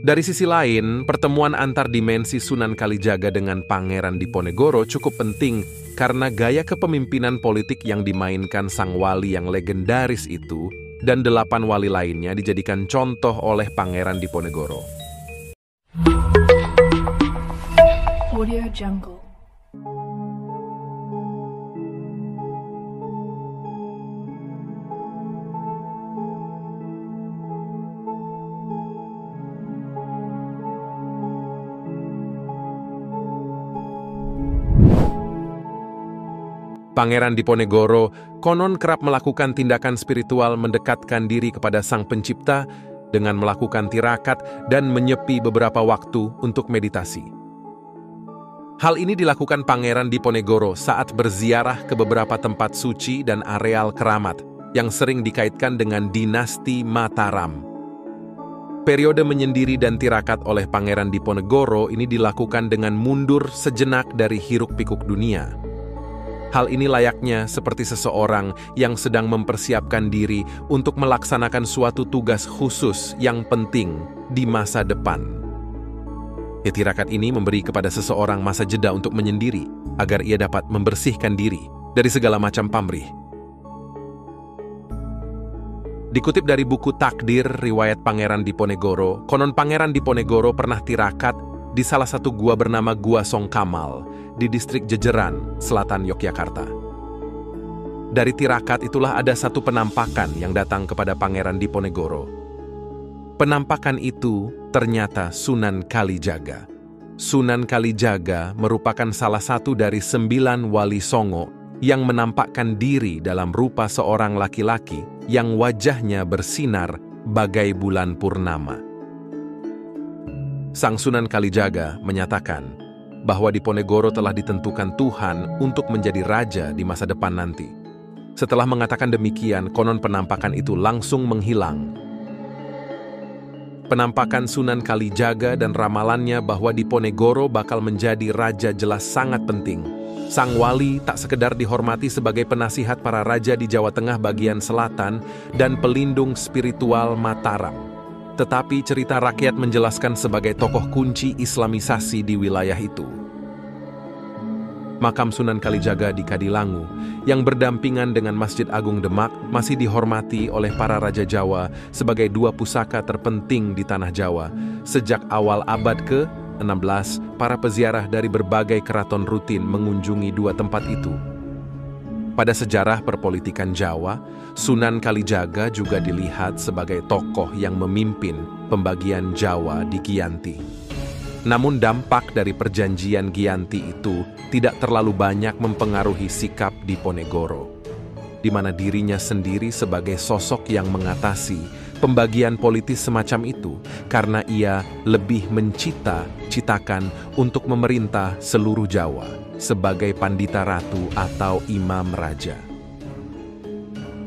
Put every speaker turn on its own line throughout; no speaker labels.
Dari sisi lain, pertemuan antar dimensi Sunan Kalijaga dengan Pangeran Diponegoro cukup penting karena gaya kepemimpinan politik yang dimainkan sang wali yang legendaris itu dan 8 wali lainnya dijadikan contoh oleh Pangeran Diponegoro.
Audio Jungle.
Pangeran Diponegoro konon kerap melakukan tindakan spiritual mendekatkan diri kepada Sang Pencipta dengan melakukan tirakat dan menyepi beberapa waktu untuk meditasi. Hal ini dilakukan Pangeran Diponegoro saat berziarah ke beberapa tempat suci dan areal keramat yang sering dikaitkan dengan dinasti Mataram. Periode menyendiri dan tirakat oleh Pangeran Diponegoro ini dilakukan dengan mundur sejenak dari hiruk-pikuk dunia. Hal ini layaknya seperti seseorang yang sedang mempersiapkan diri untuk melaksanakan suatu tugas khusus yang penting di masa depan. Tirakat ini memberi kepada seseorang masa jeda untuk menyendiri agar ia dapat membersihkan diri dari segala macam pamrih. Dikutip dari buku Takdir riwayat Pangeran Diponegoro, konon Pangeran Diponegoro pernah tirakat di salah satu gua bernama Gua Songkamal di distrik Jejeran, selatan Yogyakarta. Dari tirakat itulah ada satu penampakan yang datang kepada Pangeran Diponegoro. Penampakan itu ternyata Sunan Kalijaga. Sunan Kalijaga merupakan salah satu dari 9 wali Songo yang menampakkan diri dalam rupa seorang laki-laki yang wajahnya bersinar bagai bulan purnama. Sang Sunan Kalijaga menyatakan bahwa Diponegoro telah ditentukan Tuhan untuk menjadi raja di masa depan nanti. Setelah mengatakan demikian, konon penampakan itu langsung menghilang. Penampakan Sunan Kalijaga dan ramalannya bahwa Diponegoro bakal menjadi raja jelas sangat penting. Sang wali tak sekedar dihormati sebagai penasihat para raja di Jawa Tengah bagian selatan dan pelindung spiritual Mataram, tetapi cerita rakyat menjelaskan sebagai tokoh kunci Islamisasi di wilayah itu. Makam Sunan Kalijaga di Kadilangu, yang berdampingan dengan Masjid Agung Demak, masih dihormati oleh para raja Jawa sebagai 2 pusaka terpenting di tanah Jawa. Sejak awal abad ke-16, para peziarah dari berbagai keraton rutin mengunjungi 2 tempat itu. Pada sejarah perpolitikan Jawa, Sunan Kalijaga juga dilihat sebagai tokoh yang memimpin pembagian Jawa di Giyanti. Namun dampak dari perjanjian Giyanti itu tidak terlalu banyak mempengaruhi sikap Diponegoro, di mana dirinya sendiri sebagai sosok yang mengatasi pembagian politis semacam itu karena ia lebih mencita-citakan untuk memerintah seluruh Jawa sebagai pandita ratu atau imam raja.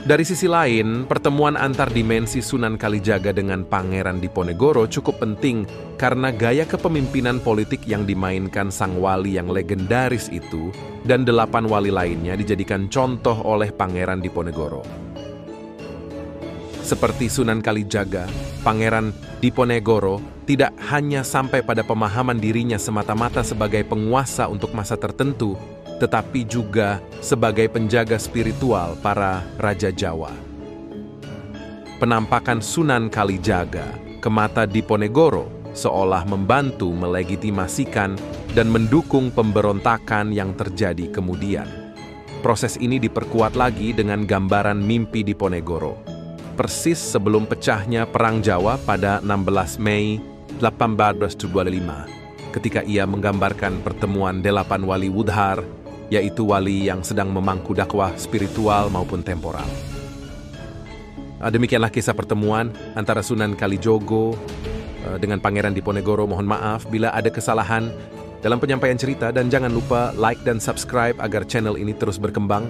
Dari sisi lain, pertemuan antar dimensi Sunan Kalijaga dengan Pangeran Diponegoro cukup penting karena gaya kepemimpinan politik yang dimainkan sang wali yang legendaris itu dan 8 wali lainnya dijadikan contoh oleh Pangeran Diponegoro. Seperti Sunan Kalijaga, Pangeran Diponegoro tidak hanya sampai pada pemahaman dirinya semata-mata sebagai penguasa untuk masa tertentu, tetapi juga sebagai penjaga spiritual para raja Jawa. Penampakan Sunan Kalijaga ke mata Diponegoro seolah membantu melegitimasikan dan mendukung pemberontakan yang terjadi kemudian. Proses ini diperkuat lagi dengan gambaran mimpi Diponegoro. Persis sebelum pecahnya Perang Jawa pada 16 Mei 1825, ketika ia menggambarkan pertemuan 8 wali Wudhar, yaitu wali yang sedang memangku dakwah spiritual maupun temporal. Demikianlah kisah pertemuan antara Sunan Kalijogo dengan Pangeran Diponegoro. Mohon maaf bila ada kesalahan dalam penyampaian cerita dan jangan lupa like dan subscribe agar channel ini terus berkembang.